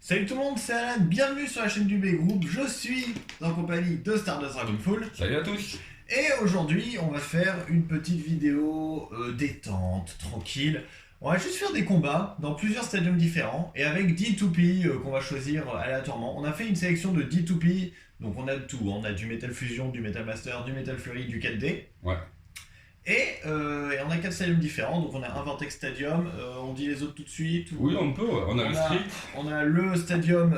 Salut tout le monde, c'est Alan, bienvenue sur la chaîne du B-Group, je suis en compagnie de Stardust Dragonfall. Salut à tous. Et aujourd'hui on va faire une petite vidéo détente, tranquille. On va juste faire des combats dans plusieurs stadiums différents et avec D2P qu'on va choisir aléatoirement. On a fait une sélection de D2P, donc on a de tout, on a du Metal Fusion, du Metal Master, du Metal Fury, du 4D. Ouais. Et on a 4 stadiums différents, donc on a un Vortex Stadium, on dit les autres tout de suite ou... Oui, on peut, ouais. On a le Street. On a le Stadium,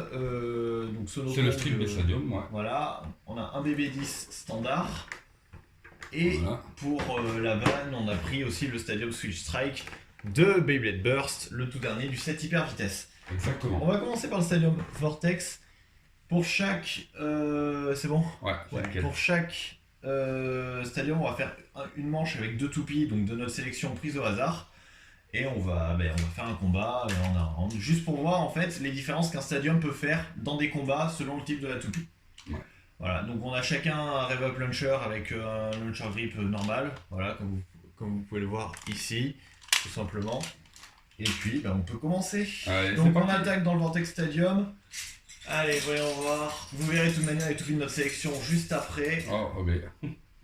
donc Sono C'est le Kong, Street des stadiums, ouais. voilà, on a un BB10 standard. Et Voilà. pour la vanne, on a pris aussi le Stadium Switch Strike de Beyblade Burst, le tout dernier du set hyper vitesse. Exactement. On va commencer par le Stadium Vortex. Pour chaque... c'est bon ? Ouais, Ouais, nickel. pour chaque stadium, on va faire une manche avec deux toupies, donc de notre sélection prise au hasard. Et on va faire un combat en un round, juste pour voir en fait les différences qu'un stadium peut faire dans des combats selon le type de la toupie. Ouais. Voilà, donc on a chacun un Rev-Up Launcher avec un launcher grip normal, voilà, comme vous pouvez le voir ici, tout simplement. Et puis on peut commencer. Allez, Donc c'est on parti. attaque dans le Vortex Stadium. Allez, voyons voir. Vous verrez de toute manière les toupies de notre sélection juste après. Oh, ok.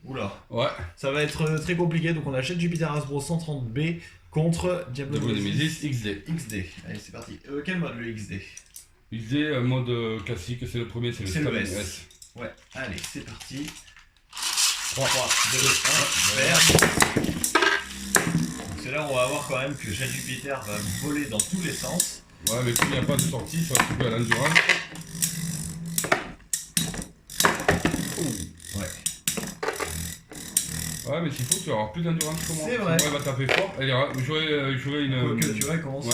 Oula, Ouais. ça va être très compliqué. Donc on achète Jupiter Hasbro 130B contre Diablo Double Nemesis Nemesis XD. XD. Allez, c'est parti. Quel mode le XD? XD, mode classique, c'est le premier, c'est le C'est le Stamina S. Ouais, allez, c'est parti. 3, 3, 2, 1, vert. Donc c'est là où on va voir quand même que Jet Jupiter va voler dans tous les sens. Ouais, mais comme il n'y a pas de sortie, ça va couper à l'endurance. Ouais. Ouais, mais s'il faut, tu vas avoir plus d'endurance que moi. C'est vrai. Moi, elle va taper fort. J'aurais une. Quoique, tu vois, il commence, ouais.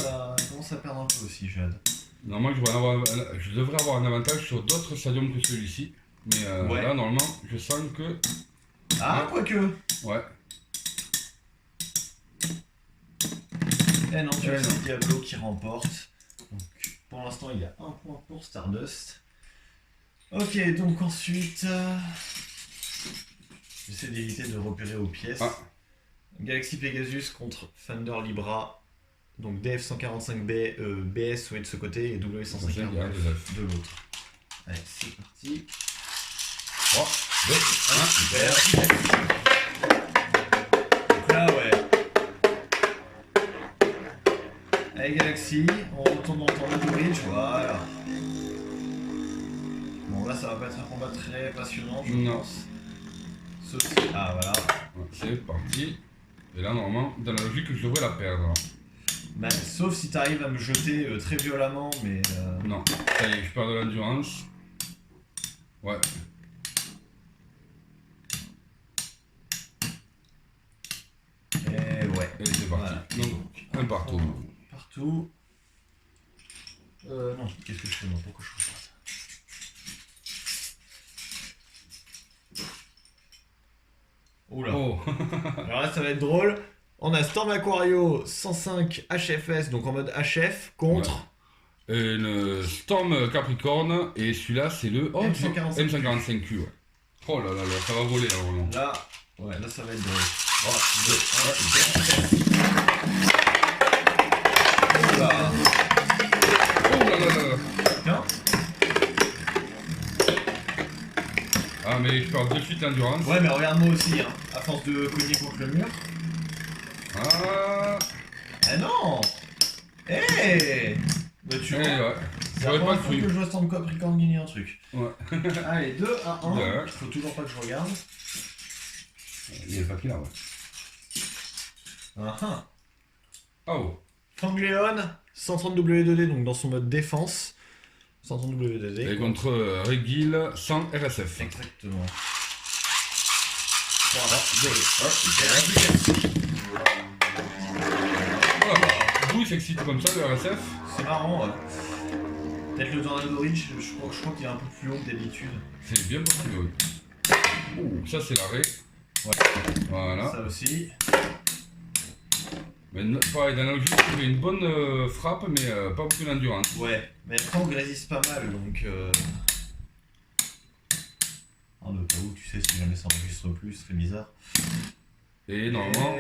commence à perdre un peu aussi, Jade. Normalement, je devrais avoir un avantage sur d'autres stadiums que celui-ci. Mais Ouais. là, normalement, je sens que. Ah, Ouais. quoique. Ouais. Eh non, tu Eh vois, non. c'est Diablo qui remporte. Donc, pour l'instant, il y a un point pour Stardust. Ok, donc ensuite... j'essaie d'éviter de repérer aux pièces. Ah. Galaxy Pegasus contre Thunder Libra. Donc DF145B, BS de ce côté et W150 il y a des F. de l'autre. Allez, c'est parti. 3, 2, 1, Super. Donc là, ouais. Allez Galaxy, on retourne dans le temps de bridge, voilà. Bon là ça va pas être un combat très passionnant je Non. pense. Sauf si... Ah voilà. c'est parti. Et là, normalement, dans la logique, je devrais la perdre. Bah, sauf si t'arrives à me jeter très violemment mais... Non, ça y est, je perds de l'endurance. Ouais. Et ouais. Et c'est parti. Voilà. Donc, un partout. Partout. Non, qu'est-ce que je fais moi? Pourquoi je fais ça? Oula. Oh. Alors là ça va être drôle. On a Storm Aquario 105 HFS, donc en mode HF, contre Et le Storm Capricorne, et celui-là, c'est le M145Q. M145Q. Ouais. Oh là là là, ça va voler là, vraiment. là. Ouais, là ça va être drôle. 3, 2, 1, Oula. Oh là là là là. Tiens. Ah, mais je perds de suite l'endurance. Ouais, mais regarde moi aussi, hein, à force de cogner contre le mur. Ah. Ah non. Eh bah tu Eh vois, ouais. c'est J'aurais la pas première fois cru. que je vois Storm Capricorn gagner un truc. Ouais. Allez, 2 à 1. Ouais. Faut toujours pas que je regarde. Il y a le papier là, ouais. Ah ah. Oh. Fangleon, 130W2D, donc dans son mode défense. 130W2D. Et contre Regil sans RSF. Exactement. 3, 2, 1, D'où il s'excite comme ça, le RSF? C'est marrant, ouais. Peut-être le Tornado Ridge, je crois qu'il est un peu plus haut que d'habitude. C'est bien possible, oui. Ouh, ça c'est l'arrêt. Ouais. Voilà. Ça aussi. Mais pareil, dans la logique, il fait une bonne frappe, mais pas beaucoup d'endurance. Ouais, mais Franck résiste pas mal, donc... En de cas où, tu sais, si jamais ça enregistre plus, ce serait bizarre. Et normalement...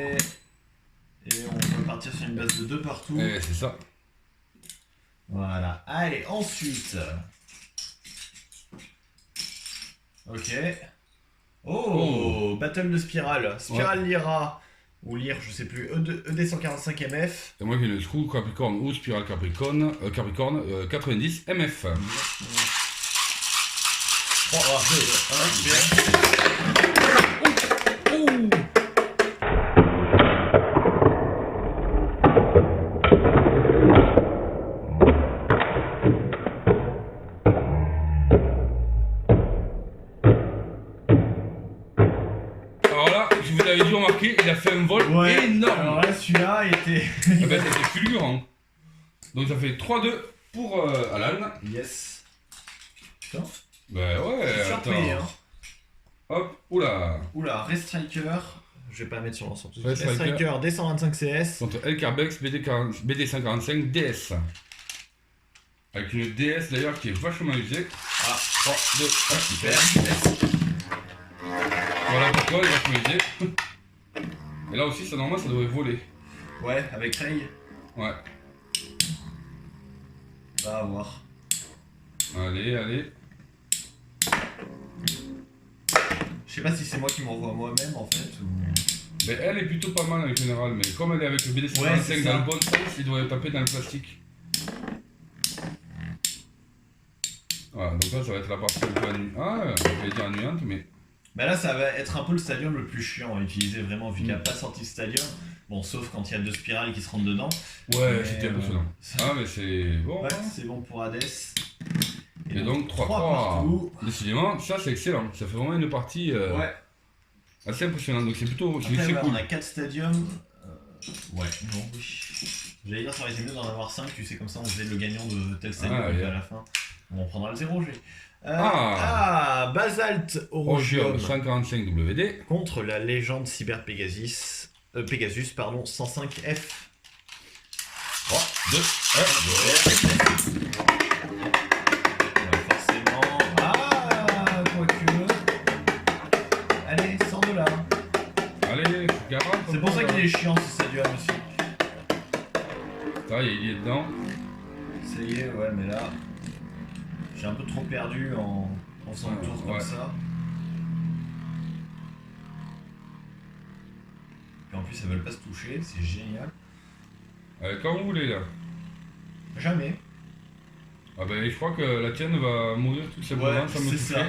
Et on peut partir sur une base de 2 partout. c'est ça. Voilà. Allez, ensuite. Ok. Oh, Battle de spirale. Spirale Lyra. Ou Lyre, je sais plus. ED145 MF. Et moi j'ai une screw Capricorne ou spirale Capricorne, 90 MF. 3, 2, 1, Oh. Alors là, je vous avais dû remarquer, il a fait un vol Ouais, énorme. alors là, celui-là était. Eh ben, c'était fulgurant. Donc ça fait 3-2 pour Alan. Yes. Putain, Ben ouais, c'est surpris, attends. hein. Hop, oula. Oula, Restriker. Je vais pas mettre sur l'ensemble. Restriker. Restriker D125 CS. Contre El Carbex BD145 DS. Avec une DS d'ailleurs qui est vachement usée. Ah, 3, 2, 1, super. Voilà pourquoi elle est vachement usée. Et là aussi, ça normalement ça devrait voler. Ouais, avec Ray. Ouais. Va voir. Allez, allez. Je sais pas si c'est moi qui m'envoie moi-même en fait ou. Mais elle est plutôt pas mal en général, mais comme elle est avec le Ouais, BD145 c'est dans ça. le bon sens, il doit taper dans le plastique. Voilà, donc là ça va être la partie un peu je vais dire ennuyante, mais. Bah là, ça va être un peu le stadium le plus chiant à utiliser vraiment vu qu'il n'y a pas sorti de stadium. Bon, sauf quand il y a deux spirales qui se rentrent dedans. Ouais, Mais, c'était impressionnant. Ah, mais c'est bon. Ouais, hein. c'est bon pour Hades. Et donc 3-3. partout. Décidément, ça c'est excellent. Ça fait vraiment une partie Ouais. assez impressionnante. Donc c'est plutôt Après, c'est ouais, cool. on a 4 stadiums. Ouais, non, oui. J'allais dire, ça aurait été mieux d'en avoir 5, tu sais, comme ça on faisait le gagnant de tel stadium Ah, et puis yeah. à la fin. Bon, on prendra le 0 G. Basalt Rogium Orogium 145 WD. contre la légende Cyber Pegasus, pardon, 105F. 3, 2, 1. Forcément. Ah, quoique. Allez, sors de là. Allez, garde. C'est pour ça qu'il est chiant ce stadium aussi. Ça, il est dedans. Ça y est, ouais, mais là. J'ai un peu trop perdu en faisant le tour comme Ouais. ça. Et en plus, elles veulent pas se toucher, c'est génial. Quand vous voulez là. Jamais. Ah ben je crois que la tienne va mourir tout simplement Ouais, sans me c'est toucher. ça.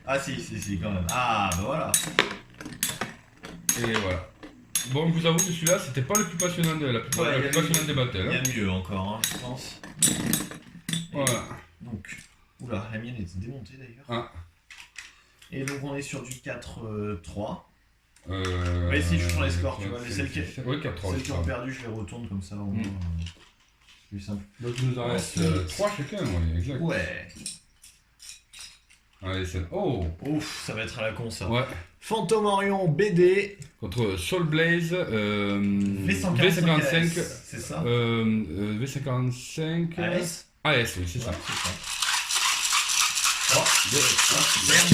Ah si, quand même. Ah, bah voilà. Et voilà. Bon, je vous avoue que celui-là, c'était pas le plus passionnant des Ouais, passionnant des Il battles. y Hein. a mieux encore, hein, je pense. Voilà. Donc, oula, la mienne est démontée d'ailleurs. Ah. Et donc on est sur du 4-3. Ouais, si, je prends les scores, tu vois, mais celles qui- Ouais, 4-3. Celles qui ont perdu, je les retourne comme ça, au moins. Plus simple. Donc il nous en reste Ensuite. 3 chacun, ouais, exact. Ouais. Allez, c'est. Oh! Ouf, ça va être à la con ça. Ouais. Phantom Orion BD Contre Soul Blaze, V145. C'est ça. V55. AS AS, oui, c'est ça. Ouais, c'est ça. Oh, merde.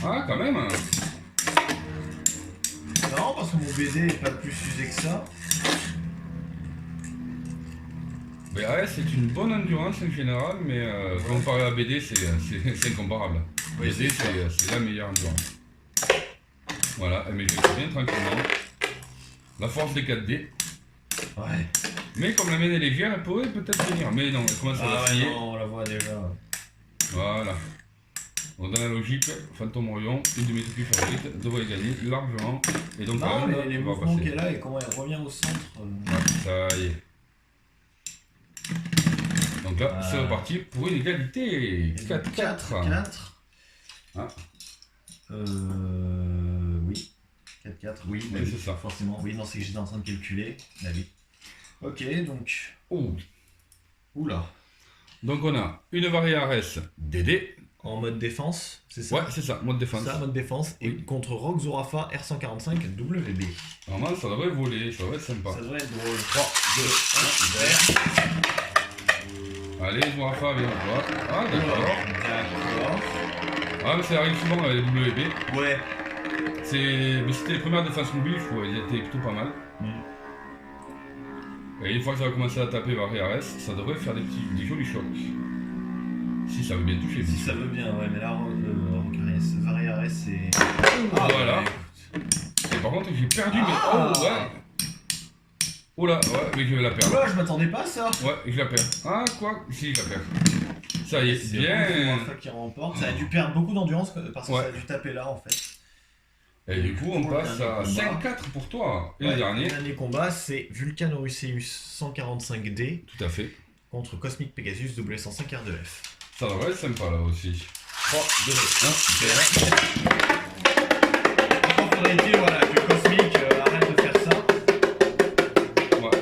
Ah, quand même! Non, parce que mon BD est pas plus usé que ça. Mais AS c'est une bonne endurance en général, mais comparé à BD, c'est incomparable. Oui, BD, c'est la meilleure endurance. Voilà, mais je vais bien tranquillement. La force des 4D. Ouais. Mais comme la mienne est légère, elle pourrait peut-être venir. Mais non, elle commence à Ah ouais, vaciller. non, on la voit déjà. Voilà. Donc dans la logique, Phantom Orion, une de mes trucs favorites, devrait gagner largement. Et donc Non, là, les on va mouvements passer. qu'elle a et comment elle revient au centre. Ouais, ça y est. Donc là, c'est reparti pour une égalité. 4-4. 4. Ah. Oui. 4-4, oui, Oui, c'est ça. forcément. Oui, non, c'est que j'étais en train de calculer. Bah oui. Ok, donc. Oh. Oula. Donc on a une Variares DD. En mode défense, c'est ça? Ouais, c'est ça, mode défense. Ça, mode défense. Et Oui. contre Rogue Zorafa R145 WB. Normalement, ça devrait voler, ça devrait être sympa. Ça devrait être drôle. 3, 2, 1, Allez, Zorafa, viens, on voit. Ah, d'accord. D'accord. Ah, mais ça arrive souvent avec les WB. Ouais. Mais c'était les premières défenses mobiles, je trouve, elles étaient plutôt pas mal. Et une fois que ça va commencer à taper Variares, ça devrait faire des jolis chocs. Si ça veut bien toucher. Si ça veut bien, ouais, mais là, Variares c'est... Ah, voilà. Et par contre, j'ai perdu, mais... Oh, ouais. Oh là, ouais, mais je vais la perdre. Oh là, je m'attendais pas à ça. Ouais, je la perds. Ah, quoi? Si, je la perds. Ça y est, C'est bien. Rafa qui remporte. Ça a dû perdre beaucoup d'endurance parce que Ouais. ça a dû taper là, en fait. Et du coup, on Pour le passe à dernier 5-4 pour toi. Et Ouais, le dernier? Le dernier combat, c'est Vulcan Orusseus 145D Tout à fait. contre Cosmic Pegasus W105 R2F. Ça devrait être sympa là aussi. 3, 2, 1, super. Encore faudrait-il voilà, que Cosmic arrête de faire ça. Ouais.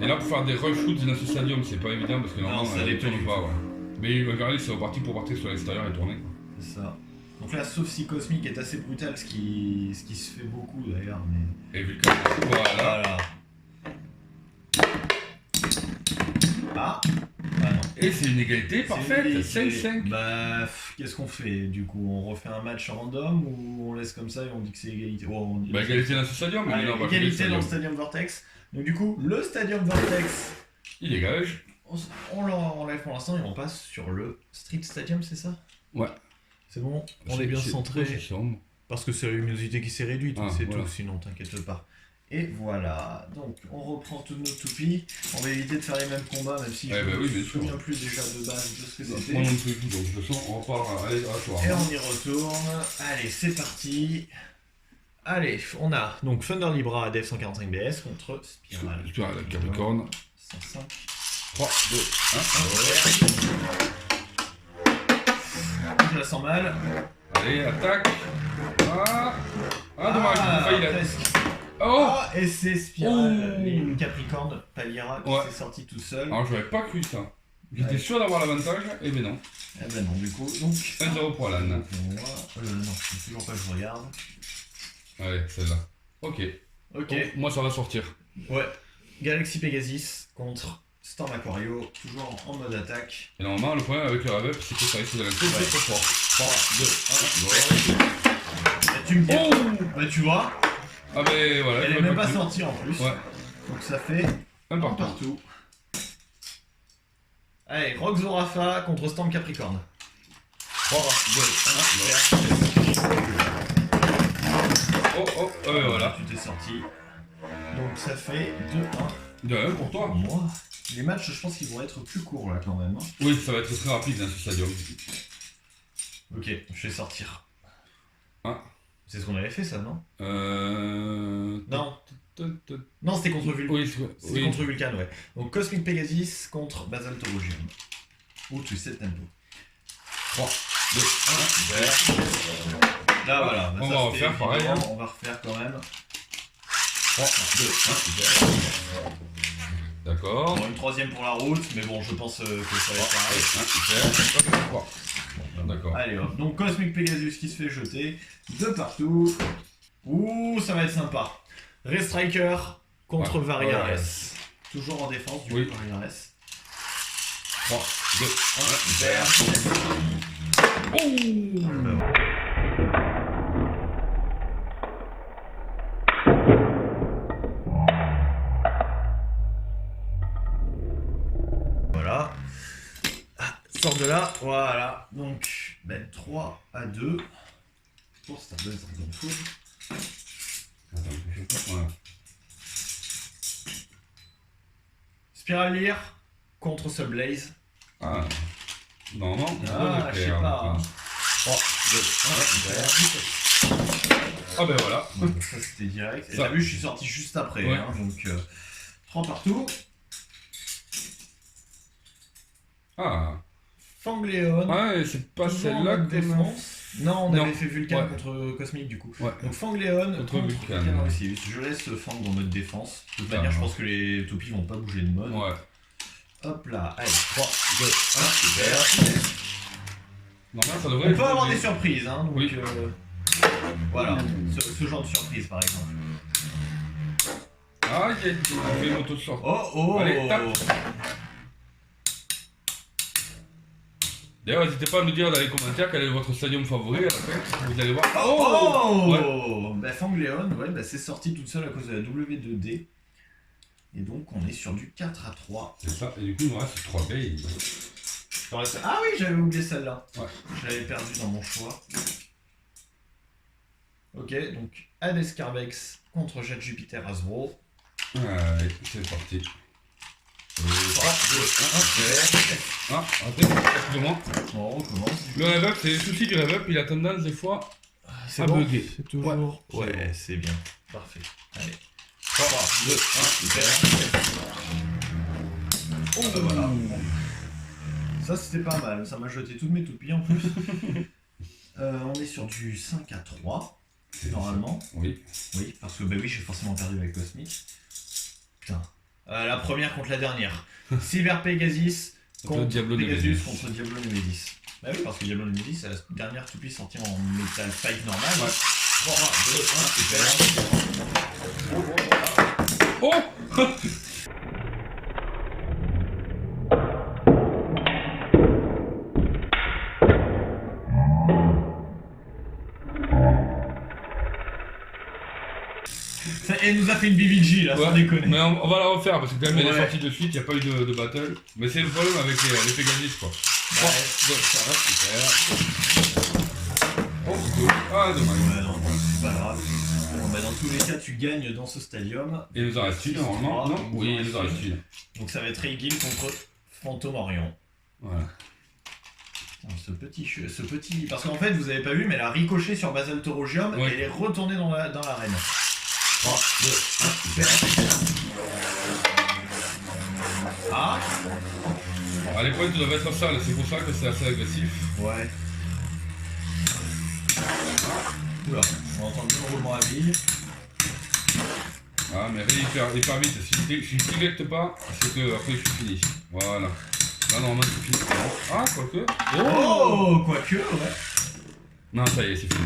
Et là, pour faire des rush shoots dans ce stadium, c'est pas évident parce que normalement, ça elle l'est ne tourne pas pas. Ouais. Mais regardez, c'est reparti pour partir sur l'extérieur et tourner. C'est ça. Donc là, sauf si Cosmic est assez brutal, ce qui se fait beaucoup d'ailleurs. Mais... Et Vulcan, voilà. Voilà. Ah non. Et c'est une égalité parfaite, 5-5. Bah, qu'est-ce qu'on fait du coup? On refait un match random ou on laisse comme ça et on dit que c'est égalité? On dit... Bah, égalité dans ce stadium, mais Allez, là, on va égalité jouer le dans le stadium. Stadium Vortex. Donc du coup, le Stadium Vortex, Il dégage. on l'enlève pour l'instant et on passe sur le Street Stadium, c'est ça? Ouais. C'est bon, on est bien centré. C'est sombre. Parce que c'est la luminosité qui s'est réduite, Ah, c'est voilà. tout, sinon t'inquiète pas. Et voilà, donc on reprend toutes nos toupies. On va éviter de faire les mêmes combats, même si Eh je ben oui, me bien sûr. souviens plus déjà de base de ce que c'était. Moi non plus, donc de toute façon, on repart. Allez, à toi. Et on y retourne. Allez, c'est parti. Allez, on a donc Thunder Libra ADF 145BS contre Spiral. Spiral, Capricorne. 105. 3, 2, 1. Je la sens mal. Allez, attaque. Ah, dommage, j'ai failli la... presque. Oh. Ah, et c'est Spiral, Oh. une Capricorne, Palira qui Ouais. s'est sorti tout seul. Alors, j'aurais pas cru ça. J'étais Ouais. sûr d'avoir l'avantage, et ben non. Eh ben non, du coup, donc... 1-0 pour Alan. Non, c'est toujours pas que je regarde. Allez, celle-là. Ok. Ok, Donc, moi, ça va sortir. ouais. Galaxy Pegasus contre Storm Aquario, toujours en mode attaque. Et normalement, le problème avec le rev c'est que ça risque de lancer très trop fort. 3, 2, 1, Et tu me dis... Oh. Bah tu vois, Ah ben voilà. elle je est l'aurais même pas cru. sortie en plus. Ouais. Donc ça fait Un un partout. partout. Allez, Rock Zorafa contre Storm Capricorne. 3, 2, 1, Oh, voilà. Tu t'es sorti. Donc ça fait 2-1 De 1 pour toi. pour moi. Les matchs, je pense qu'ils vont être plus courts là quand même. Hein. Oui, ça va être très rapide dans ce stadium. Ok, je vais sortir. Ah. C'est ce qu'on avait fait ça, non? Non. Non. Non, c'était contre Vulcan. Oui, C'était contre Vulcan, ouais. Donc Cosmic Pegasus contre Basaltorogium. Ou Twisted Tempo. 3, 2, 1, Là voilà. Bah, On ça, va c'était refaire pareil, évident. hein. On va refaire quand même. 3, 2, 1, D'accord. Bon, une troisième pour la route, mais bon, je pense que ça va être pareil. D'accord. Allez hop, donc Cosmic Pegasus qui se fait jeter de partout. Ouh, ça va être sympa. Restriker contre Ouais. Variares. Ouais. Toujours en défense du Oui. coup, Variares. 3, 2, 1, Oh. Voilà. Ah, sort de là, voilà. Donc, 3-2 pour Stardust Dragon Food. Voilà. Spiral Lear contre Subblaze. Ah. Non. Ah, je sais pas. 3, 2, 1, Ah ben voilà. Donc ça c'était direct. Et Ça. t'as vu, je suis sorti juste après. Ouais. Hein, donc 3 partout. Ah. Fangléon. Ouais, c'est pas toujours en celle-là mode que défense. Non, on Non. avait fait Vulcan Ouais. contre Cosmic du coup. Ouais. Donc Fangléon Contre contre Vulcan. Vulcan Orusseus. Je laisse Fang en mode défense. De toute manière, je pense que les toupies vont pas bouger de mode. Ouais. Hop là, allez, 3, 2, 1, Normalement, ça devrait On être peut avoir joli. des surprises, hein, donc Oui. voilà, ce genre de surprise par exemple. Ah, il y a une moto de sort. Oh. Allez, tape. D'ailleurs, n'hésitez pas à me dire dans les commentaires quel est votre stadium favori à la fin. Vous allez voir. Oh, Ouais. Fangléon, ouais, c'est sorti toute seule à cause de la W2D. Et donc on est sur du 4 à 3. C'est ça, et du coup il nous reste 3 baies. Ah oui, j'avais oublié celle-là. Ouais. Je l'avais perdu dans mon choix. Ok, donc Hades Carbex contre Jet Jupiter Hasbro. Allez, c'est parti. 3, 2, 1, Ah, attends, excusez-moi. on recommence. Le rev-up, c'est les soucis du rev-up, il a tendance des fois C'est à bon, bugger. c'est toujours. Ouais, Ouais, c'est bien. Parfait. Allez. 3, 2, 1, super. Oh, bah voilà. Ça c'était pas mal, ça m'a jeté toutes mes toupies en plus. On est sur du 5 à 3, normalement. Oui. Oui, parce que bah oui, j'ai forcément perdu avec Cosmic. Putain. La première contre la dernière. Cyber Pegasus contre Diablo Pegasus Nemesis. contre Diablo Nemesis. Bah oui, parce que Diablo Nemesis, c'est la dernière toupie sortie en Metal 5 normal. Ouais. 3, 2, 1, super. Oh Elle nous a fait une BBG là, sans Ouais, déconner. mais on va la refaire parce que quand même elle est Ouais. sortie de suite, il n'y a pas eu de battle. Mais c'est le problème avec les Pegasus quoi. Bah, 3, 2, 1, super. Oh, ah dommage. Ouais, non, c'est pas grave. Bon, bah, dans tous les cas, tu gagnes dans ce stadium. Il nous en reste une normalement, non? Oui, il nous en reste une. Donc ça va être Regil contre Phantom Orion. Voilà. Putain, ce petit... Parce qu'en fait, vous avez pas vu, mais elle a ricoché sur Basal Taurogium Ouais. et elle est retournée dans l'arène. 3, 2, 1, super. Ah Ah, les points doivent être sales, c'est pour ça que c'est assez agressif. ouais. Oula, on entend bien le roulement à bille. Ah, mais allez hyper vite, si je t'électe pas, c'est que après je suis fini. Voilà. Là, normalement c'est fini. Ah, quoique. Oh, quoique, ouais. Non, ça y est, c'est fini.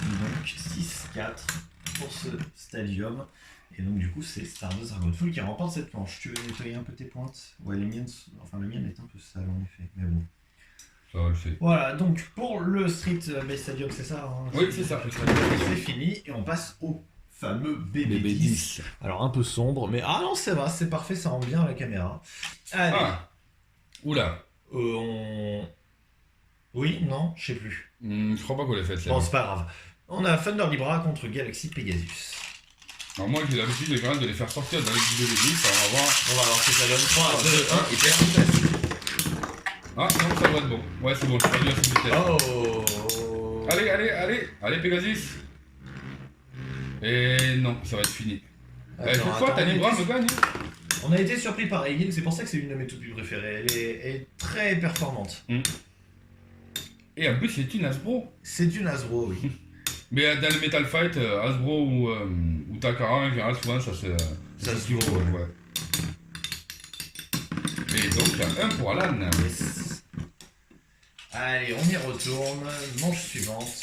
Donc 6-4 pour ce stadium. Et donc du coup c'est Stardust Dragonfall qui remporte cette planche. Tu veux nettoyer un peu tes pointes? Ouais, les miennes, enfin la mienne est un peu sale en effet, mais bon. Ça va le faire. Voilà, donc pour le Street Base Stadium, c'est ça hein, Oui, c'est ça. C'est fini et on passe au fameux BB10. Alors un peu sombre, mais ah non, ça va, c'est parfait, ça rend bien à la caméra. Allez, Ah oula. Oui, non, je sais plus. Je crois pas qu'on l'ait fait celle-là. Bon, c'est pas grave. On a Thunder Libra contre Galaxy Pegasus. Alors moi j'ai l'habitude quand même de les faire sortir dans les BB10, alors on va voir. On va voir ce que ça donne. 3, 2, 1, hyper. Ah non, ça doit être bon. Ouais, c'est bon, je suis pas dû à cette vitesse. Oh. Allez Pegasus. Et non, ça va être fini. Cette fois, ta Libra me gagne. On a été surpris par Regil, c'est pour ça que c'est une de mes toupies préférées. Elle est très performante. Et en plus, c'est une Hasbro. C'est une Hasbro, oui. Mais dans le Metal Fight, Hasbro ou Takara, en général, souvent, ça se joue, ouais. Et donc, il y a un pour Alan. Yes. Allez, on y retourne. Manche suivante.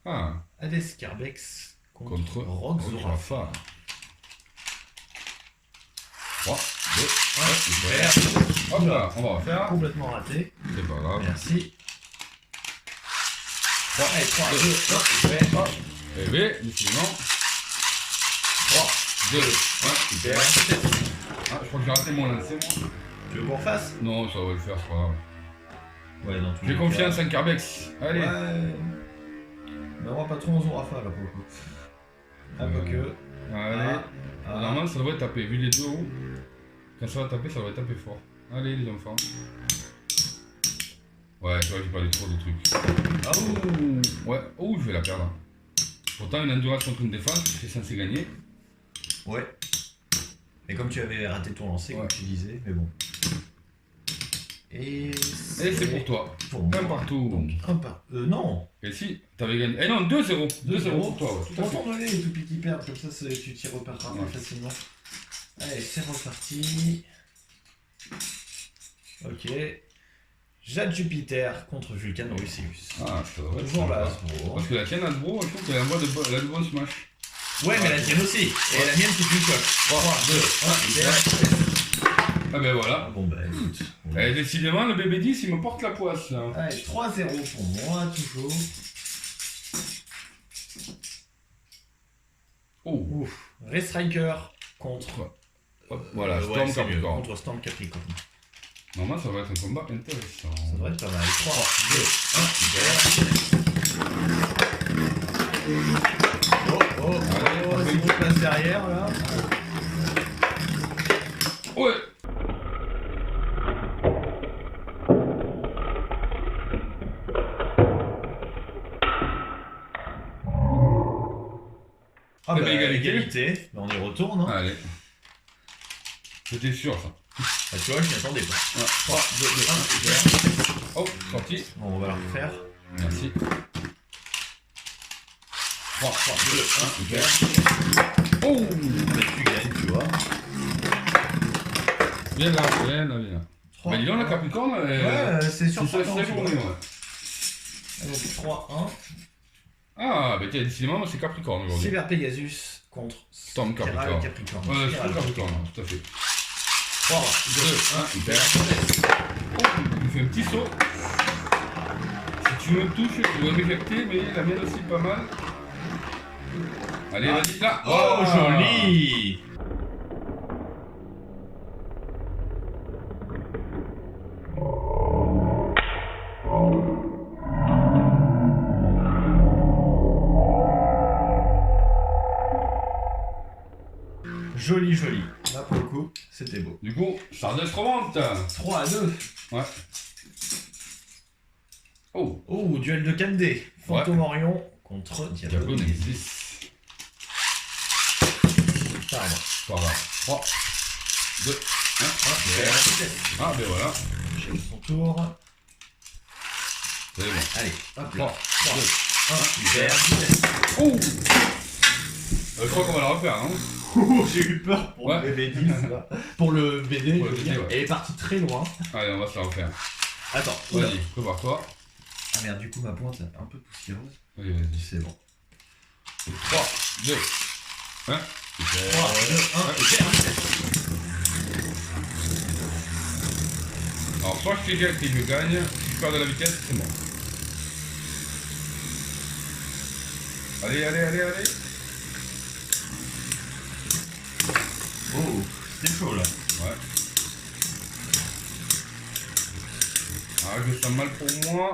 Ah, Hades Carbex contre Rogue Rogue Zorafa. 3, 2, 1, super. super. Hop là, on va refaire. Complètement raté. C'est pas grave. Merci. 3, Allez, 3, 2, 1, 2, super. hop. Et B, décidément. 3, 2, 1, super. Ah, je crois que j'ai raté mon lancer, moi. Tu veux qu'on refasse? Non, ça va le faire, c'est pas grave. Ouais, dans tous J'ai les confiance cas. en Carbex. Allez. Ouais. Mais on va pas trop en Zorafa là pour le coup. Ah, quoique. Allez. Ah. Normalement, ça devrait taper. Vu les deux hauts, quand ça va taper, ça va taper fort. Allez, les enfants. Ouais, tu vois, j'ai pas dit trop de trucs. Ah ouh. Ouais, oh, je vais la perdre. Pourtant, une endurance contre une défense, c'est censé gagner. Ouais. Mais comme tu avais raté ton lancer, comme Ouais. tu disais, mais bon. Et c'est pour toi. Pour moi. Un partout. Donc, un par... non. Et si, t'avais gagné. Eh non, 2-0. 2-0 pour toi, ouais. Tout à fait. Content-les les toupies qui perdent, comme ça tu t'y repères Ouais. facilement. Allez, c'est reparti. Ok. Jade Jupiter contre Vulcan Ruseus. Ah, ça devrait être Toujours sympa. la Hasbro. Parce que la tienne Hasbro, je trouve qu'elle envoie de bonnes smash. Ouais, mais la tienne aussi. Et la mienne, c'est une coque. 3, 2, 1, Ah ben voilà. Ah bon, bah écoute. Et décidément, le BB10, il me porte la poisse, là. Allez, 3-0 pour moi, toujours. Oh. Ouf. Ray Striker contre... Hop, voilà, ouais, Storm c'est mieux, Capricorn. contre Storm Capricorn. Normalement, ça va être un combat intéressant. Ça devrait être pas mal. 3, 2, 1, oh, oh, Allez, oh, c'est qui passe derrière là. Ouais. Ah bah, égalité. égalité. Bah, on y retourne. Hein. Allez. C'était sûr ça. Ah, tu vois, je m'y attendais pas. Ouais. 3, 2, 1, Oh, sorti. Bon, on va la refaire. Merci. 3, 2, 1, Oh. tu gagnes, tu vois. Viens là, viens là, viens là. 3, Bah dis donc la Capricorne, ouais, c'est sûr. c'est ça, c'est journée, ouais. Donc 3, 1. Ah, bah tiens, décidément, moi, c'est Capricorne aujourd'hui. Cyber Pegasus contre Storm Spiral Capricorn. Capricorn. Ouais, c'est Spiral Capricorne, tout à fait. 3, 2, 1, hyper. Oh, il me fait un petit saut. Si tu me touches, je vais m'éjecter, mais la mienne aussi pas mal. Allez, vas-y, là. Oh, joli. Joli, joli. Là, pour le coup, c'était beau. Du coup, Stardust remonte. 3 à 2. Ouais. Oh, Oh, duel de 4D. Fantôme Orion contre Diablo Nemesis. Nemesis. Pardon. Pas grave. 3, 2, 1. Ah, ben voilà. J'ai son tour. C'est bon. Allez, hop là. 3, 2, 1, super. Oh, je crois qu'on va la refaire, hein. J'ai eu peur pour Ouais. le BD10 là. Pour le BD, Pour le je veux BD, dire. ouais. Elle est partie très loin. Allez, on va se la refaire. Attends, oula. Vas-y, prépare-toi. Ah merde, du coup ma pointe est un peu poussiéreuse. Vas-y, vas-y. C'est bon. 3, 2, 1. 3, 2, 1, super. Alors, soit je t'éjecte et je gagne, si je perds de la vitesse, c'est bon. Allez, allez, allez, allez. Oh, c'est chaud là. Ouais. Ah, je sens mal pour moi.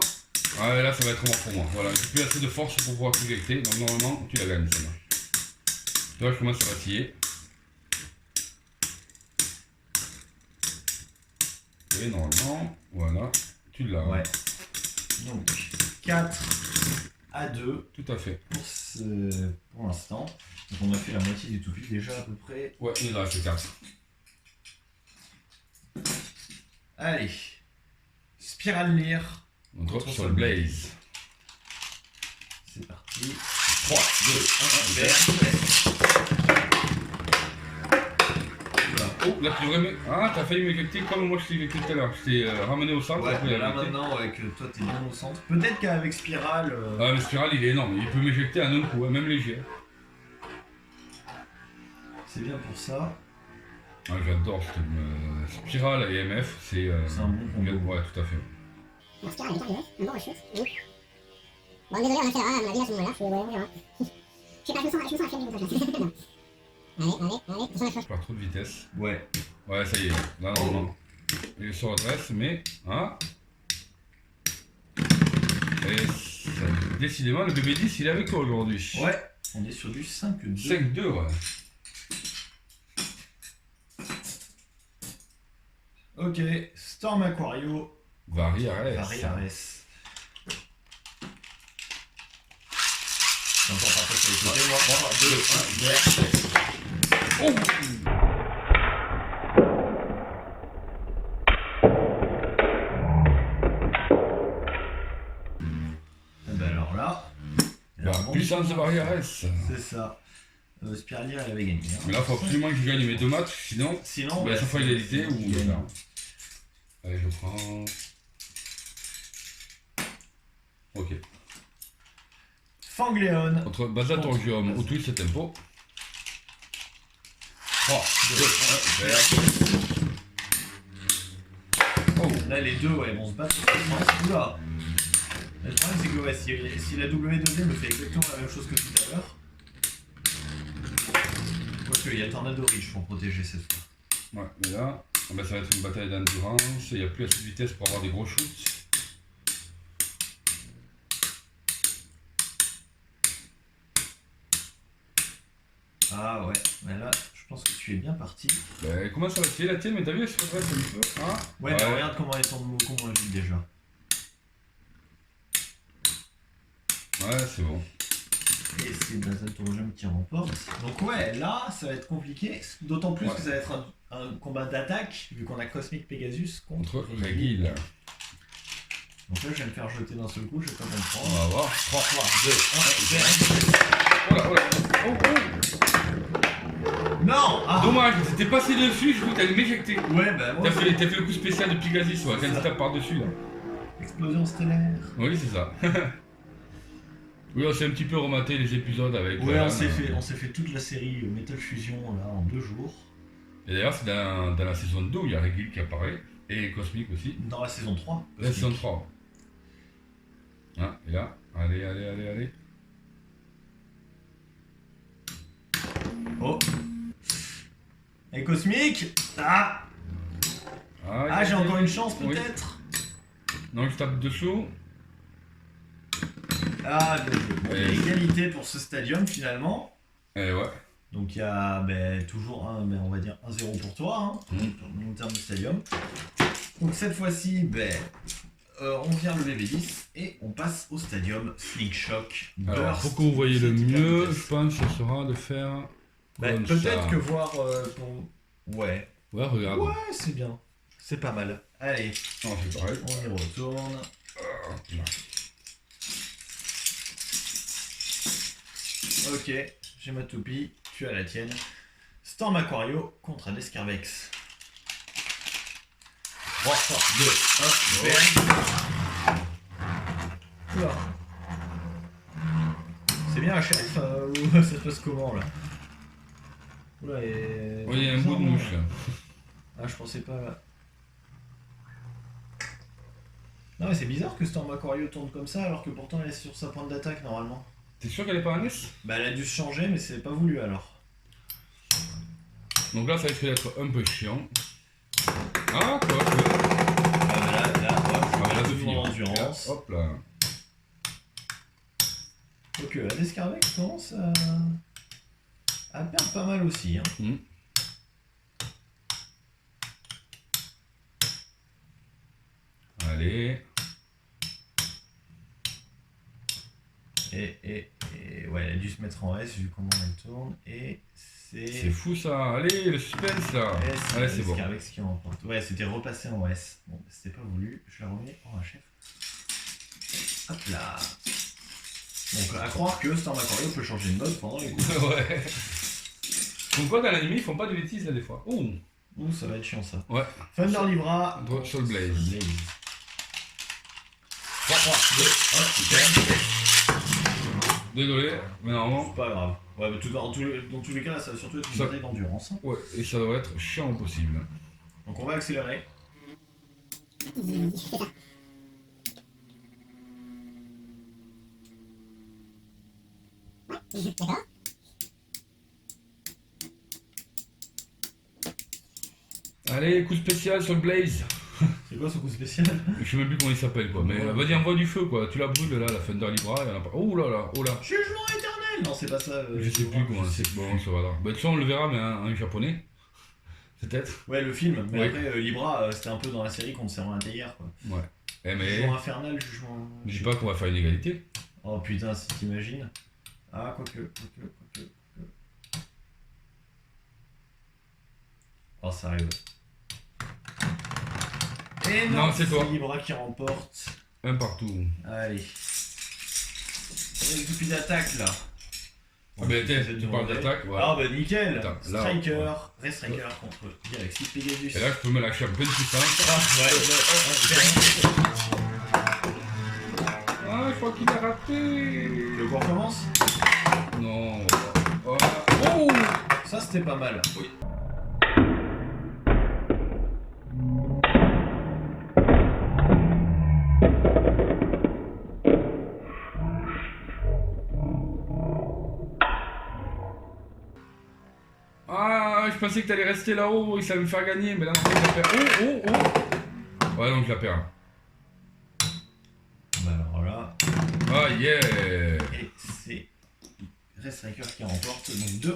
Ah, là, ça va être mort pour moi. Voilà, j'ai plus assez de force pour pouvoir t'éjecter. Donc, normalement, tu la gagnes, celle-là. Tu vois, je commence à vaciller. Et normalement, voilà, tu l'as. Ouais. Donc 4 à 2 Tout à fait. pour l'instant. Donc on a fait la moitié du tout vite déjà à peu près. Ouais, il reste 4. Allez. Spiral Lear. Contre Soul Blaze. C'est parti. 3, 2, 1, Oh, là tu devrais me... Ah, t'as failli m'éjecter comme moi je t'ai éjecté tout à l'heure. Je t'ai ramené au centre. Ouais, après, mais là éjecté. maintenant, ouais, que toi t'es bien au centre. Peut-être qu'avec Spiral. Ah, mais Spiral il est énorme, il peut m'éjecter à un coup, hein, même léger. C'est bien pour ça. Ah, j'adore Spiral et MF, c'est un bon combo. Ouais, tout à fait. Bon, Spiral, il est carré, un bon rechute. Bon, désolé, on a fait l'erreur, à mon avis, à ce moment-là. Je sais pas, je me sens à la chaîne du montage. Allez, attention la Je perds trop de vitesse. Ouais. Ouais, ça y est, là normalement. Il se redresse, mais. Hein. Et décidément, le BB10 il est avec toi aujourd'hui. Ouais, on est sur du 5-2. 5-2, ouais. Ok, Storm Aquario. Variares. Variares. J'entends pas sur les côtés, moi. 3, 2, 1, vert. Oh. Ben alors là. La puissance de Variares. C'est ça. Spiralia, elle avait gagné. Hein. Mais là, faut absolument que je gagne mes 2 matchs, sinon. Sinon, Bah, ça fait égalité ou on gagne. Allez, je prends. Ok. Fangléon. Contre Basatorgium ou Twist Tempo. 3, 2, 1, vert. Oh. Là, les deux, ouais, vont se battre. Oula. Le problème, c'est que ouais, si la W2D me fait exactement la même chose que tout à l'heure, moi je qu'il y a Tornado Ridge pour protéger cette fois. Ouais, mais là, ça va être une bataille d'endurance, il n'y a plus assez de vitesse pour avoir des gros shoots. Ah ouais, mais là, je pense que tu es bien parti. Ben, comment ça va tirer la tienne, mais t'as vu, elle se redresse un peu. Hein, Ouais, mais regarde comment elle tombe, comment elle vit déjà. Ouais, c'est bon. Et c'est Bazatourjum qui remporte. Donc ouais, là, ça va être compliqué, d'autant plus que ça va être un combat d'attaque, vu qu'on a Cosmic Pegasus Contre Regil. Donc là, je vais me faire jeter d'un seul coup, je vais pas On comprendre. va voir. 3, 3, 2, 1, Oh là, oh là. Non ah. Dommage, c'était passé dessus, je crois que t'allais m'éjecter. Ouais, bah moi. T'as fait le coup spécial de Pegasus, ouais, quand il tape par-dessus là. Explosion stellaire. Oui, c'est ça. Oui, on s'est un petit peu rematé les épisodes avec. Ouais, on s'est fait toute la série Metal Fusion là en 2 jours. Et d'ailleurs, c'est dans la saison 2 où il y a Regil qui apparaît, et Cosmic aussi. Dans la saison 3. La saison 3. Hein, et là, allez. Oh. Et Cosmic. Ah, j'ai encore une chance peut-être. Non, je tape dessous. Ah, bien joué. Bon, il y a égalité pour ce stadium finalement. Et ouais. Donc il y a toujours on va dire 1-0 pour toi en termes de stadium. Donc cette fois-ci, on vient le BB10 et on passe au stadium Sneak Shock. Alors, pour que vous voyez le mieux, je pense que ce sera de faire. Peut-être que voir Ouais. Ouais, regarde. Ouais, c'est bien. C'est pas mal. Allez, Non, c'est pareil. on y retourne. Ok, j'ai ma toupie, tu as la tienne. Storm Aquario contre Adescarvex. 3, 2, 1, Oula. C'est bien un chef ou ça se passe comment là? Oula, et... Oui, il y a un bout de mouche là. Ah, je pensais pas... Non mais c'est bizarre que Storm Aquario tourne comme ça alors que pourtant elle est sur sa pointe d'attaque normalement. T'es sûr qu'elle est pas en S? Bah elle a dû se changer mais c'est pas voulu alors. Donc là ça risque d'être un peu chiant. Ah quoi que... Là, c'est fini. endurance. Hop là. Donc la Descarvex commence à perdre pas mal aussi. Hein. Allez. Et ouais, elle a dû se mettre en S vu comment elle tourne. Et c'est fou ça. Allez, le suspense là. Allez, c'est bon. Descarvex qui remporte. Ouais, c'était repassé en S. Bon, c'était pas voulu. Je la remets en HF. Hop là. Donc à croire que Storm Aquario peut changer de mode pendant les coups. Ouais. Donc quoi dans l'anime ils font pas de bêtises là des fois. Ouh, ça va être chiant ça. ouais. Thunder Libra. Sur le Blaze. 3, 2, 1, Désolé, mais normalement. c'est pas grave. Ouais, mais dans tous les cas, là, ça va surtout être une bataille d'endurance. Hein. Ouais, et ça doit être chiant au possible. Donc on va accélérer. D'accord. Allez, coup spécial sur le Blaze. C'est quoi ce coup spécial? Je sais même plus comment il s'appelle quoi, mais vas-y envoie du feu quoi, tu la brûles là, la Thunder Libra, il y en a pas. Oh là là, oh là. Jugement éternel. Non, c'est pas ça. Je sais plus comment c'est. Bon, ça va là. Bah, de toute façon, on le verra, mais en japonais. Peut-être. Ouais, le film. Mais Oui. après, Libra, c'était un peu dans la série qu'on s'est renté hier quoi. Ouais. Eh mais. Jugement infernal, jugement. Ne dis pas qu'on va faire une égalité. Oh putain, si t'imagines. Ah, quoique. Oh, ça arrive. Et Non, c'est toi. Libra qui remporte. Un partout. Allez. Avec depuis d'attaque là. Ah bah tu parles d'attaque, voilà. Ah bah nickel. Attends, là, Striker, ouais. Ray Striker contre Galaxy Pegasus. Et là, je peux me lâcher un peu de puissance. Ah, je crois qu'il a raté. Le cours commence. Non. Voilà. Oh, Ça c'était pas mal. oui. pensais que t'allais rester là-haut et ça allait me faire gagner, mais là, non, je la perds. Oh. Ouais, donc je la perds. Bah alors là... Ah, yeah. Et c'est... Reste Striker qui remporte, donc 2-1.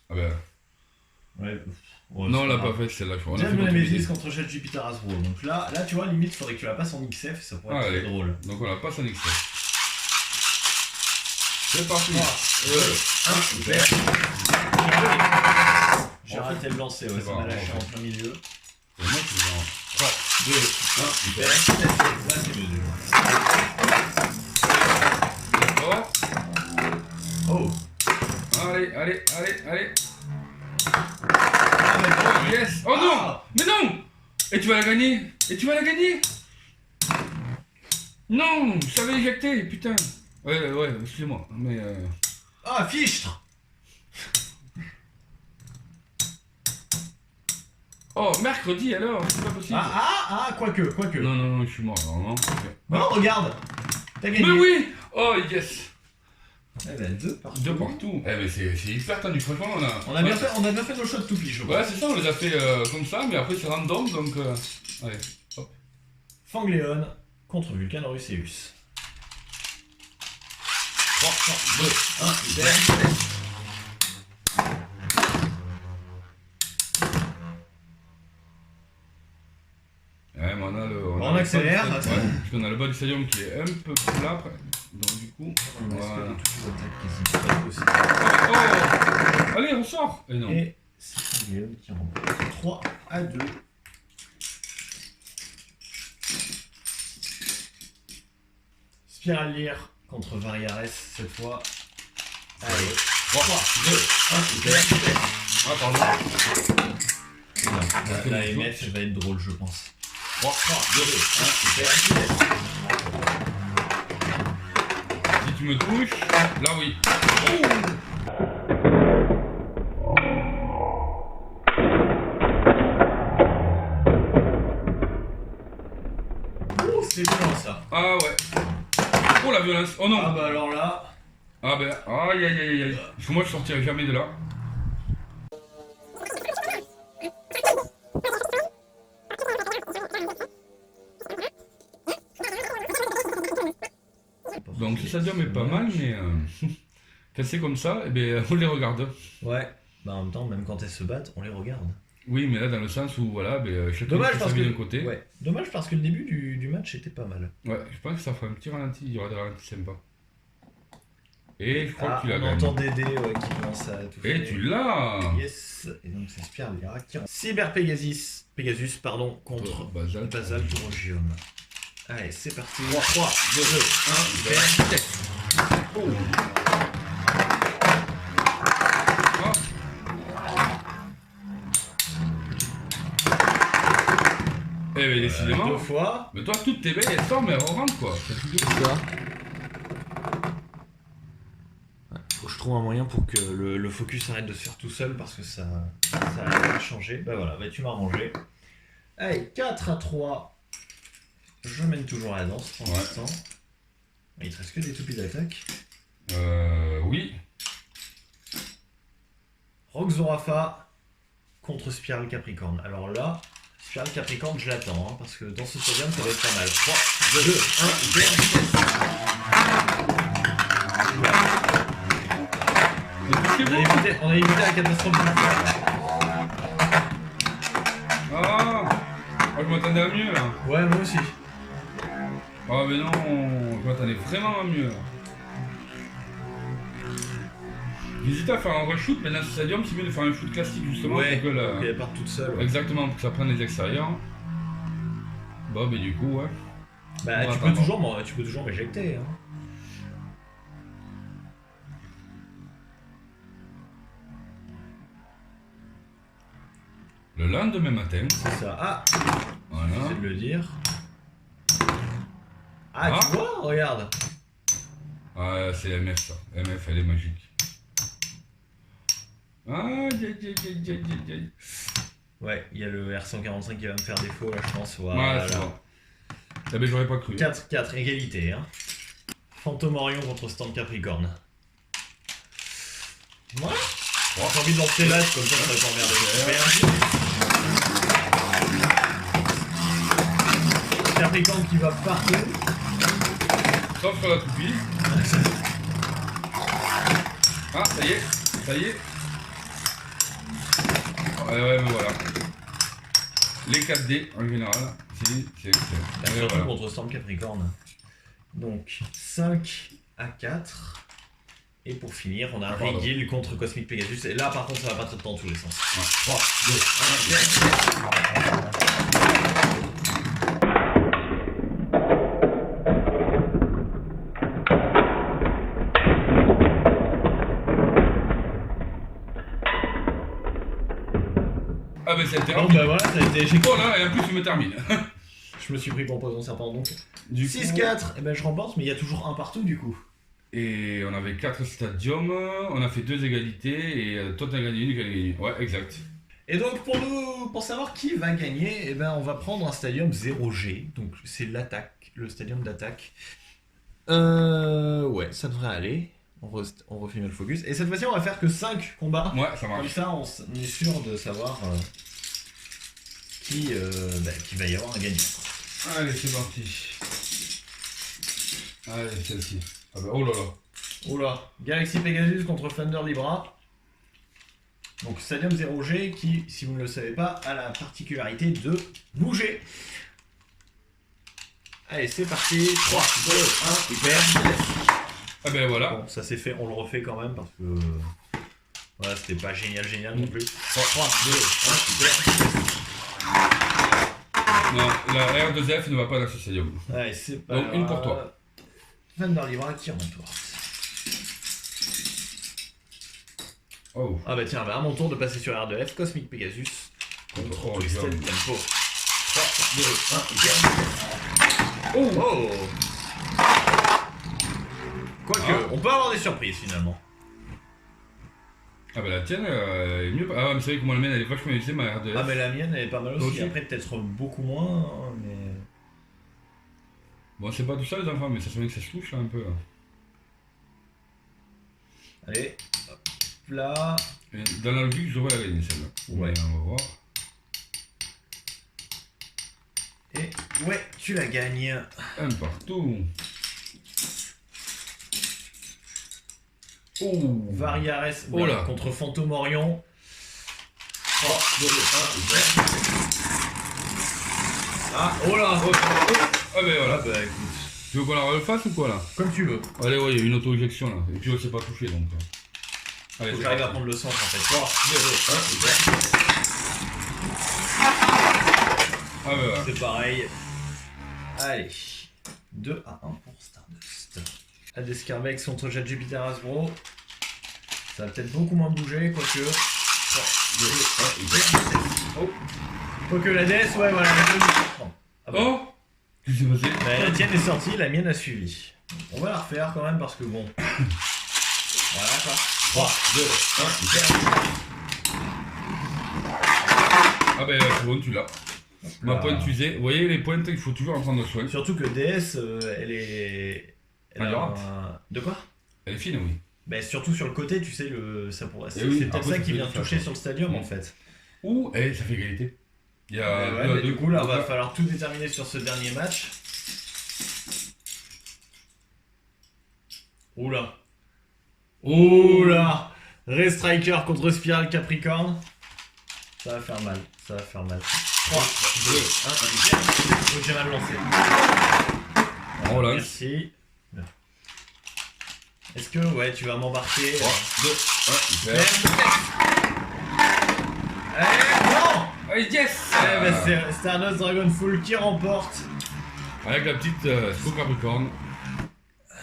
Ah ben... Ouais, non, on l'a pas fait celle-là, je crois. J'aime la maîtrise contre Jet Jupiter Hasbro. Donc là, tu vois, limite, faudrait que tu la passes en XF, ça pourrait être très drôle. Donc on la passe en XF. C'est parti. 3, 2, 1, j'ai raté le lancer, ouais, ça m'a lâché en plein milieu. C'est moi qui vais en 3, 2, 1, super. Là, c'est 2-2. Oh. Oh. Allez. Ah, mais Oh yes. Oh non. Mais non. Et tu vas la gagner. Non, je t'avais éjecté, putain. Ouais, excusez-moi, mais... Ah, fichtre. Oh, mercredi alors, c'est pas possible. Quoique. Non, je suis mort alors, non. Non, regarde. T'as gagné. Mais oui. Oh yes. Eh ben, 2 partout. 2 partout. Eh mais c'est hyper tendu, franchement On a bien fait nos shots toupie, je crois. Ouais, c'est ça, on les a fait comme ça, mais après c'est random, donc... Allez, hop. Fangléon contre Vulcanorus. 3, 2, 1, super. Ouais, mais on accélère. Ouais, parce qu'on a le bas du stadium qui est un peu plat, donc du coup... Voilà. Oh. Allez, on sort. Et non. Et c'est Fangléon qui remporte 3-2. Spiralier contre Variares cette fois. Allez, 3, 2, 1, super. Ah, pardon. Non, la MF va être drôle, je pense. 3, 2, 1, super. Si tu me touches, là oui. Oh, c'est violent ça. Ah ouais. Oh la violence. Oh non. Ah bah alors là. Ah ben, aïe. Parce que moi je sortirai jamais de là. Donc ce stadium est pas mal, mais cassé comme ça, eh ben, on les regarde. Ouais. Bah en même temps, même quand elles se battent, on les regarde. Oui, mais là dans le sens où voilà, ben, chacun Dommage fait parce sa vie que d'un côté. ouais. Dommage parce que le début du match était pas mal. Ouais, je pense que ça fera un petit ralenti, il y aura des ralentis sympas. Et je crois que tu l'as on gagné. entend Dédé qui commence à tout Et tu l'as. Yes. Et donc c'est Spiralier qui Cyber Pegasus contre Basalt. Basaltorogium. Allez, c'est parti. 3, 2, 1, oh. Eh ben décidément. 2 fois. Mais toi, toutes tes baies, elles sortent, mais elles rentrent quoi. C'est tout ça. Faut que je trouve un moyen pour que le focus arrête de se faire tout seul parce que ça a changé. Bah voilà, bah tu m'as rangé. Allez, 4-3. Je mène toujours à la danse pour l'instant. Il te reste que des toupies d'attaque. Oui. Rock Zorafa contre Spiral Capricorne. Alors là, Spiral Capricorne, je l'attends, hein, parce que dans ce stadium, ça va être pas mal. 3, 2, 1, on a évité la catastrophe du Ah, je m'attendais à mieux là. Ouais, moi aussi. Ah mais non, je m'attendais vraiment à mieux là. J'hésitais à faire un reshoot, mais dans ce stadium, c'est mieux de faire un shoot classique justement Ouais, pour que la... elle part toute seule. Ouais. Exactement, pour que ça prenne les extérieurs. Bon, mais du coup, ouais. Bah, tu peux toujours m'éjecter. Hein. Le lendemain matin. C'est ça. Ah, Voilà. j'essaie de le dire. Ah, tu vois, regarde. Ah, c'est MF ça. MF, elle est magique. Ah, Ouais, il y a le R145 qui va me faire défaut là, je pense. Voilà. Ouais, je vois. Eh ben, j'aurais pas cru. 4-4, égalité. Hein. Phantom Orion contre Stand Capricorne. Ouais. J'ai envie de lancer l'âge, comme ça va t'emmerder. Capricorne qui va partout. Sauf sur la toupie. Ah, ça y est, ça y est. Ouais, mais voilà. Les 4D en général, c'est excellent. Surtout Voilà. contre Storm Capricorne. Donc 5 à 4. Et pour finir, on a un Rigil contre Cosmic Pegasus. Et là, par contre, ça va partir dans tous les sens. Ouais. 3, 2, 1. Ah, ben c'était Donc rapide. voilà, ça a été échec. Bon, là, et en plus, je me termine. Je me suis pris pour poison serpent donc. Du 6-4, et ben je remporte, mais il y a toujours un partout du coup. Et on avait 4 stadiums, on a fait 2 égalités, et toi t'as gagné une, j'ai gagné une. Ouais, exact. Et donc pour savoir qui va gagner, eh ben on va prendre un stadium 0G, donc c'est l'attaque, le stadium d'attaque. Ouais, ça devrait aller. On refilme le focus. Et cette fois-ci on va faire que 5 combats. Ouais, ça Comme marche. ça on est sûr de savoir qui va y avoir un gagnant. Allez, c'est parti. Allez, celle-ci. Ah bah, oh là là. Oula, Galaxy Pegasus contre Thunder Libra. Donc Stadium 0G qui, si vous ne le savez pas, a la particularité de bouger. Allez, c'est parti. 3, 2, 1, hyper. Ah ben voilà. Bon, ça c'est fait, on le refait quand même parce que... Voilà, c'était pas génial non plus. 3, 2, 1, hyper. Non, la R2F ne va pas dans ce stadium. Allez, c'est pas Donc, une pour toi. Thunder Libra qui remporte. Oh. Ah bah tiens, à mon tour de passer sur R2F, Cosmic Pegasus contre Oh, Twisted John. Tempo. 3, 2, 1, hyper. Oh. Quoique, Ah. on peut avoir des surprises finalement. Ah bah la tienne est mieux. Ah ouais, mais c'est vrai que moi la mienne elle est vachement usée, ma R2F. Ah mais la mienne elle est pas mal aussi, Ok. après peut-être beaucoup moins, hein, mais... Bon, c'est pas tout ça les enfants, mais ça se met que ça se touche là un peu. Là. Allez, hop là... Et dans la logique, je devrais la gagner celle-là. Ouais. Mais on va voir. Et ouais, tu la gagnes. Un partout. Oh. Variares Oh là. contre Phantom Orion. 3, 2, 1, Ah, oh là. Ah ben voilà. Ah bah écoute, Tu veux qu'on la refasse ou quoi là? comme tu veux. Allez, ouais, il y a une auto-éjection là. Et puis on s'est pas touché donc. Allez, Faut que c'est j'arrive à parti. prendre le centre en fait. 3, 2, 1, Ah ben voilà. c'est pareil. Allez. 2 à 1 pour Stardust. Adescarbex contre Jet Jupiter Hasbro. Ça va peut-être beaucoup moins bouger, quoique. 3, 2, 1, oh. Quoique la DS, ouais, voilà. Ah bah. Oh. Qu'est-ce qui s'est passé? Bah, la tienne est sortie, la mienne a suivi. On va la refaire quand même parce que bon. Voilà quoi. 3, 2, 1, Ah ben c'est bon, tu l'as. Ma pointe usée. Vous voyez les pointes, il faut toujours en prendre soin. Surtout que DS, elle est. Elle a Endurante. De quoi? Elle est fine, oui. Bah, surtout sur le côté, tu sais, ça pourrait. C'est oui, peut-être après, ça ça qui fait vient du toucher flash, sur le stadium ouais. en fait. Ouh, ça fait égalité. Il y a Ouais, deux à mais deux. du coup, là, Donc, va falloir tout déterminer sur ce dernier match. Oula. Oula. Ray Striker contre Spiral Capricorne. Ça va faire mal. Ça va faire mal. 3, 2, 1, faut que j'ai mal lancé. On lance. Merci. Est-ce que, ouais, tu vas m'embarquer 3, 2, 1, Merde. Allez, non. Allez, yes! Eh ben, c'est Stardust Dragonfall qui remporte Avec la petite Scoop Capricorne.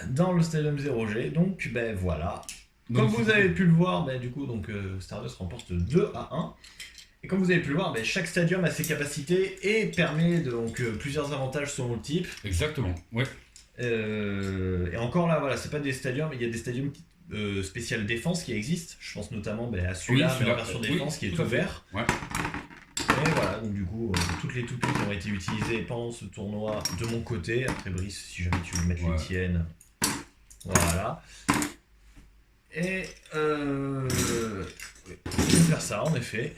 dans le Stadium 0G. Donc, ben voilà. Donc, Comme vous avez pu le voir, ben, du coup, donc, Stardust remporte 2 à 1. Et comme vous avez pu le voir, ben, chaque stadium a ses capacités et permet donc plusieurs avantages selon le type. Exactement, ouais. Et encore là, voilà, c'est pas des stadiums, il y a des stadiums spécial défense qui existent. Je pense notamment ben, à celui-là, Oui, mais celui-là, en version oui, défense qui est tout à fait. ouvert. Ouais. Et voilà, donc du coup, toutes les toupies qui ont été utilisées pendant ce tournoi de mon côté. Après Brice, si jamais tu veux mettre Ouais. les tiennes. Voilà. Et on va faire ça en effet.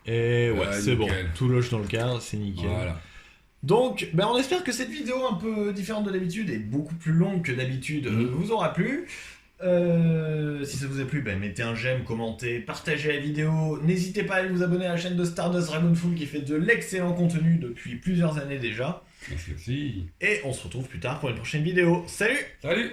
Et ouais, c'est bon, nickel. tout loge dans le cadre, c'est nickel. Voilà. Donc, ben on espère que cette vidéo un peu différente de d'habitude et beaucoup plus longue que d'habitude vous aura plu. Si ça vous a plu, ben mettez un j'aime, commentez, partagez la vidéo. N'hésitez pas à aller vous abonner à la chaîne de Stardust Dragonful qui fait de l'excellent contenu depuis plusieurs années déjà. Merci aussi. Et on se retrouve plus tard pour une prochaine vidéo. Salut! Salut!